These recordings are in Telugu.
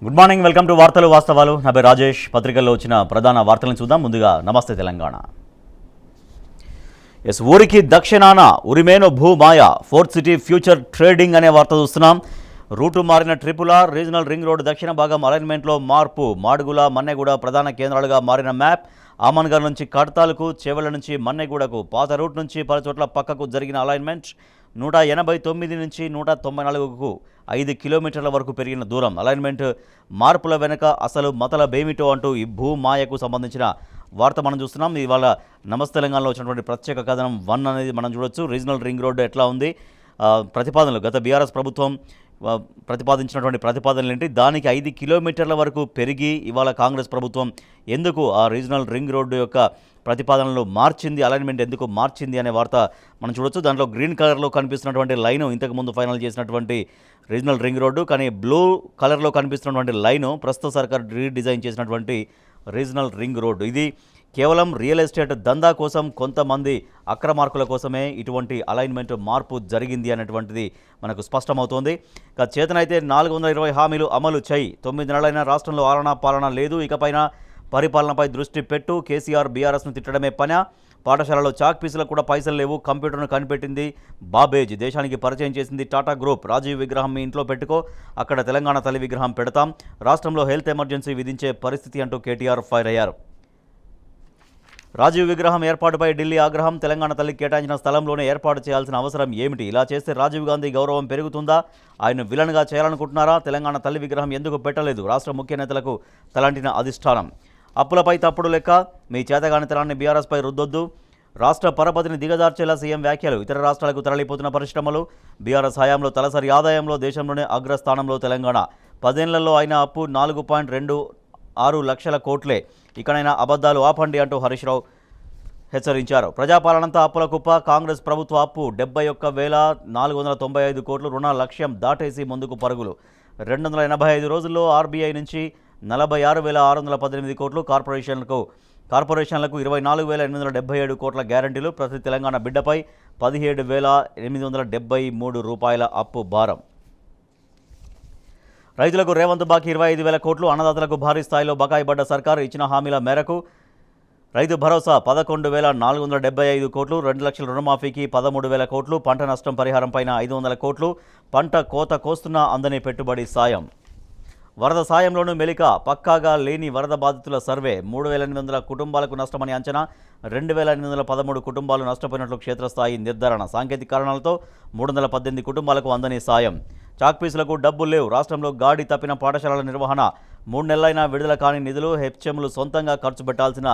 గుడ్ మార్నింగ్, వెల్కమ్ టు వార్తలు వాస్తవాలు. నా పేరు రాజేష్. పత్రికల్లో వచ్చిన ప్రధాన వార్తలను చూద్దాం. ముందుగా నమస్తే తెలంగాణ. ఊరికి దక్షిణాన ఉరిమేను భూమాయ, ఫోర్త్ సిటీ ఫ్యూచర్ ట్రేడింగ్ అనే వార్త చూస్తున్నాం. రూటు మారిన ట్రిపుల్-ఆర్ రీజనల్ రింగ్ రోడ్ దక్షిణ భాగం అలైన్మెంట్లో మార్పు. మాడుగుల, మన్నెగూడ ప్రధాన కేంద్రాలుగా మారిన మ్యాప్. ఆమన్గర్ నుంచి కడతాలకు, చేవెళ్ల నుంచి మన్నెగూడకు, పాత రూట్ నుంచి పలుచోట్ల పక్కకు జరిగిన అలైన్మెంట్. 189 నుంచి 194కు 5 కిలోమీటర్ల వరకు పెరిగిన దూరం. అలైన్మెంట్ మార్పుల వెనుక అసలు మతలబేమిటో అంటూ ఈ భూమాయకు సంబంధించిన వార్త మనం చూస్తున్నాం. ఇవాళ నమస్తే తెలంగాణలో వచ్చినటువంటి ప్రత్యేక కథనం 1 అనేది మనం చూడొచ్చు. రీజనల్ రింగ్ రోడ్డు ఎట్లా ఉంది, ప్రతిపాదనలు గత బీఆర్ఎస్ ప్రభుత్వం ప్రతిపాదించినటువంటి ప్రతిపాదనలు ఏంటి, దానికి 5 కిలోమీటర్ల వరకు పెరిగి ఇవాళ కాంగ్రెస్ ప్రభుత్వం ఎందుకు ఆ రీజనల్ రింగ్ రోడ్డు యొక్క ప్రతిపాదనలు మార్చింది, అలైన్మెంట్ ఎందుకు మార్చింది అనే వార్త మనం చూడొచ్చు. దాంట్లో గ్రీన్ కలర్లో కనిపిస్తున్నటువంటి లైను ఇంతకుముందు ఫైనల్ చేసినటువంటి రీజనల్ రింగ్ రోడ్డు, కానీ బ్లూ కలర్లో కనిపిస్తున్నటువంటి లైను ప్రస్తుత సర్కార్ రీడిజైన్ చేసినటువంటి రీజనల్ రింగ్ రోడ్డు. ఇది కేవలం రియల్ ఎస్టేట్ దందా కోసం, కొంతమంది అక్రమార్కుల కోసమే ఇటువంటి అలైన్మెంట్ మార్పు జరిగింది అనేటువంటిది మనకు స్పష్టమవుతోంది. చేతనైతే 420 హామీలు అమలు చేయి, 9 నెలలైనా రాష్ట్రంలో ఆలనా పాలన లేదు, ఇకపైన పరిపాలనపై దృష్టి పెట్టు, కేసీఆర్ బీఆర్ఎస్ను తిట్టడమే పనా, పాఠశాలలో చాక్ పీసులకు కూడా పైసలు లేవు, కంప్యూటర్ను కనిపెట్టింది బాబేజ్, దేశానికి పరిచయం చేసింది టాటా గ్రూప్, రాజీవ్ విగ్రహం మీ ఇంట్లో పెట్టుకో, అక్కడ తెలంగాణ తల్లి విగ్రహం పెడతాం, రాష్ట్రంలో హెల్త్ ఎమర్జెన్సీ విధించే పరిస్థితి అంటూ కేటీఆర్ ఫైర్ అయ్యారు. రాజీవ్ విగ్రహం ఏర్పాటుపై ఢిల్లీ ఆగ్రహం, తెలంగాణ తల్లికి కేటాయించిన స్థలంలోనే ఏర్పాటు చేయాల్సిన అవసరం ఏమిటి, ఇలా చేస్తే రాజీవ్ గాంధీ గౌరవం పెరుగుతుందా, ఆయన విలన్గా చేయాలనుకుంటున్నారా, తెలంగాణ తల్లి విగ్రహం ఎందుకు పెట్టలేదు, రాష్ట్ర ముఖ్య నేతలకు తలంటిన అధిష్టానం, అప్పులపై తప్పుడు లెక్క, మీ చేతగానితనాన్ని బీఆర్ఎస్పై రుద్దొద్దు, రాష్ట్ర పరపతిని దిగజార్చేలా సీఎం వ్యాఖ్యలు, ఇతర రాష్ట్రాలకు తరలిపోతున్న పరిశ్రమలు, బీఆర్ఎస్ హయాంలో తలసరి ఆదాయంలో దేశంలోనే అగ్రస్థానంలో తెలంగాణ, 10 ఏళ్లలో అయిన అప్పు 4.26 లక్షల కోట్లే, ఇకనైనా అబద్ధాలు ఆపండి అంటూ హరీష్ రావు హెచ్చరించారు. ప్రజాపాలనంతా అప్పుల కుప్ప, కాంగ్రెస్ ప్రభుత్వ అప్పు 71,495 కోట్లు, రుణ లక్ష్యం దాటేసి ముందుకు పరుగులు, 285 రోజుల్లో ఆర్బీఐ నుంచి 46,618 కోట్లు, కార్పొరేషన్లకు 24,877 కోట్ల గ్యారంటీలు, ప్రతి తెలంగాణ బిడ్డపై 17,873 రూపాయల అప్పు భారం. రైతులకు రేవంత్ బాకీ 25,000 కోట్లు, అన్నదాతలకు భారీ స్థాయిలో బకాయి పడ్డ సర్కారు, ఇచ్చిన హామీల మేరకు రైతు భరోసా 11,475 కోట్లు, 2 లక్షల రుణమాఫీకి 13,000 కోట్లు, పంట నష్టం పరిహారం పైన 500 కోట్లు, పంట కోత కోస్తున్నా అందని పెట్టుబడి సాయం. వరద సాయంలోనూ మెలిక, పక్కాగా లేని వరద బాధితుల సర్వే, 3,800 కుటుంబాలకు నష్టమని అంచనా, 2,813 కుటుంబాలు నష్టపోయినట్లు క్షేత్రస్థాయి నిర్ధారణ, సాంకేతిక కారణాలతో 318 కుటుంబాలకు అందని సాయం, చాక్పీసులకు డబ్బులు లేవు, రాష్ట్రంలో గాడి తప్పిన పాఠశాలల నిర్వహణ, 3 నెలలైనా విడుదల కాని నిధులు, హెచ్ఎంలు సొంతంగా ఖర్చు పెట్టాల్సిన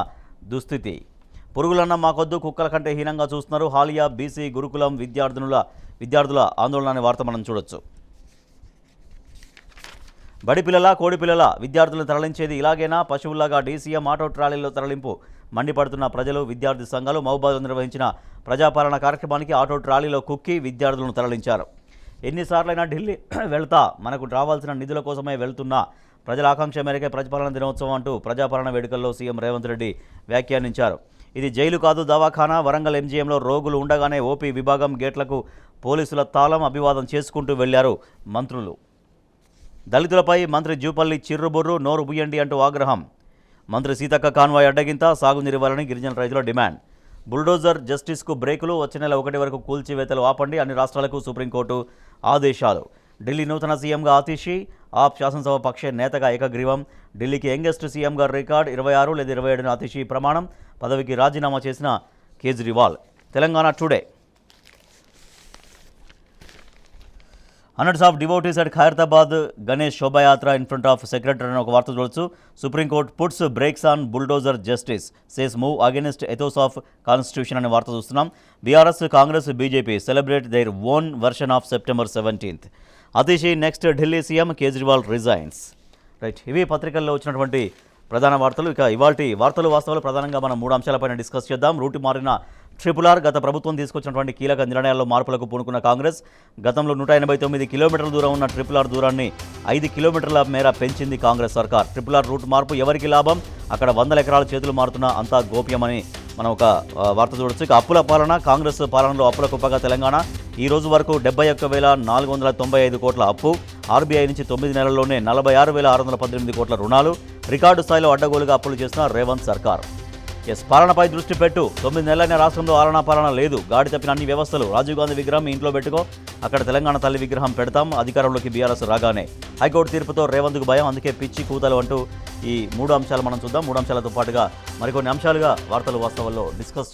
దుస్థితి, పురుగులన్న మాకొద్దు, కుక్కల కంటే హీనంగా చూస్తున్నారు, హాలియా బీసీ గురుకులం విద్యార్థుల ఆందోళన అనే వార్త మనం చూడొచ్చు. బడి పిల్లల, కోడి పిల్లల విద్యార్థులను తరలించేది ఇలాగేనా, పశువుల్లాగా డీసీఎం ఆటో ట్రాలీల్లో తరలింపు, మండిపడుతున్న ప్రజలు, విద్యార్థి సంఘాలు. మహబూబాద్లో నిర్వహించిన ప్రజాపాలన కార్యక్రమానికి ఆటో ట్రాలీలో కుక్కి విద్యార్థులను తరలించారు. ఎన్నిసార్లైనా ఢిల్లీ వెళ్తా, మనకు రావాల్సిన నిధుల కోసమే వెళ్తున్నా, ప్రజల ఆకాంక్ష మేరకే ప్రజాపాలన దినోత్సవం అంటూ ప్రజాపాలన వేడుకల్లో సీఎం రేవంత్ రెడ్డి వ్యాఖ్యానించారు. ఇది జైలు కాదు, దవాఖానా, వరంగల్ ఎంజీఎంలో రోగులు ఉండగానే ఓపీ విభాగం గేట్లకు పోలీసుల తాళం, అభివాదం చేసుకుంటూ వెళ్లారు మంత్రులు. దళితులపై మంత్రి జూపల్లి చిర్రుబుర్రు, నోరు బుయ్యండి అంటూ ఆగ్రహం, మంత్రి సీతక్క కాన్వాయ్ అడ్డగింత, సాగునీరివ్వాలని గిరిజన రైతుల డిమాండ్, బుల్డోజర్ జస్టిస్కు బ్రేకులు, వచ్చే నెల 1 వరకు కూల్చివేతలు ఆపండి, అన్ని రాష్ట్రాలకు సుప్రీంకోర్టు ఆదేశాలు, ఢిల్లీ నూతన సీఎంగా ఆతిషి, ఆప్ శాసనసభ పక్ష నేతగా ఏకగ్రీవం, ఢిల్లీకి యంగెస్ట్ సీఎంగా రికార్డ్, 26 లేదా 27న ఆతిషి ప్రమాణం, పదవికి రాజీనామా చేసిన Kejriwal. Telangana today, hundreds of devotees at Khairatabad Ganesh శోభాయాత్ర ఇన్ ఫ్రంట్ ఆఫ్ సెక్రటరీ అని ఒక వార్త చూడొచ్చు. Supreme court puts brakes on bulldozer justice, says move against ethos of constitution అనే వార్త చూస్తున్నాం. BRS, Congress, BJP celebrate their own version of September 17th. Atishi next Delhi CM, Kejriwal resigns. Right, ఇవి పత్రికల్లో వచ్చినటువంటి ప్రధాన వార్తలు. ఇక ఇవాల్టి వార్తలు వాస్తవాలు ప్రధానంగా మనం 3 అంశాలపైన డిస్కస్ చేద్దాం. రూటు మారిన ట్రిపుల్-ఆర్, గత ప్రభుత్వం తీసుకొచ్చినటువంటి కీలక నిర్ణయాల్లో మార్పులకు పూనుకున్న కాంగ్రెస్, గతంలో 189 కిలోమీటర్ల దూరం ఉన్న ట్రిపుల్-ఆర్ దూరాన్ని 5 కిలోమీటర్ల మేర పెంచింది కాంగ్రెస్ సర్కార్. ట్రిపుల్-ఆర్ రూట్ మార్పు ఎవరికి లాభం, అక్కడ 100 ఎకరాల చేతులు మారుతున్నా అంతా గోప్యమని మనం ఒక వార్త చూడొచ్చు. ఇక అప్పుల పాలన, కాంగ్రెస్ పాలనలో అప్పుల కుప్పగా తెలంగాణ, ఈ రోజు వరకు 71,495 కోట్ల అప్పు, ఆర్బీఐ నుంచి 9 నెలల్లోనే 46,618 కోట్ల రుణాలు, రికార్డు స్థాయిలో అడ్డగోలుగా అప్పులు చేసిన రేవంత్ సర్కార్. పాలనపై దృష్టి పెట్టు. 9 నెలలైన రాష్ట్రంలో ఆలనా పాలన లేదు. గాడి తప్పిన అన్ని వ్యవస్థలు. రాజీవ్ గాంధీ విగ్రహం ఇంట్లో పెట్టుకో, అక్కడ తెలంగాణ తల్లి విగ్రహం పెడతాం అధికారంలోకి బీఆర్ఎస్ రాగానే. హైకోర్టు తీర్పుతో రేవంత్కు భయం, అందుకే పిచ్చి కూతలు అంటూ ఈ 3 అంశాలు మనం చూద్దాం. 3 అంశాలతో పాటుగా మరికొన్ని అంశాలుగా వార్తలు వాస్తవాల్లో డిస్కస్ చేద్దాం.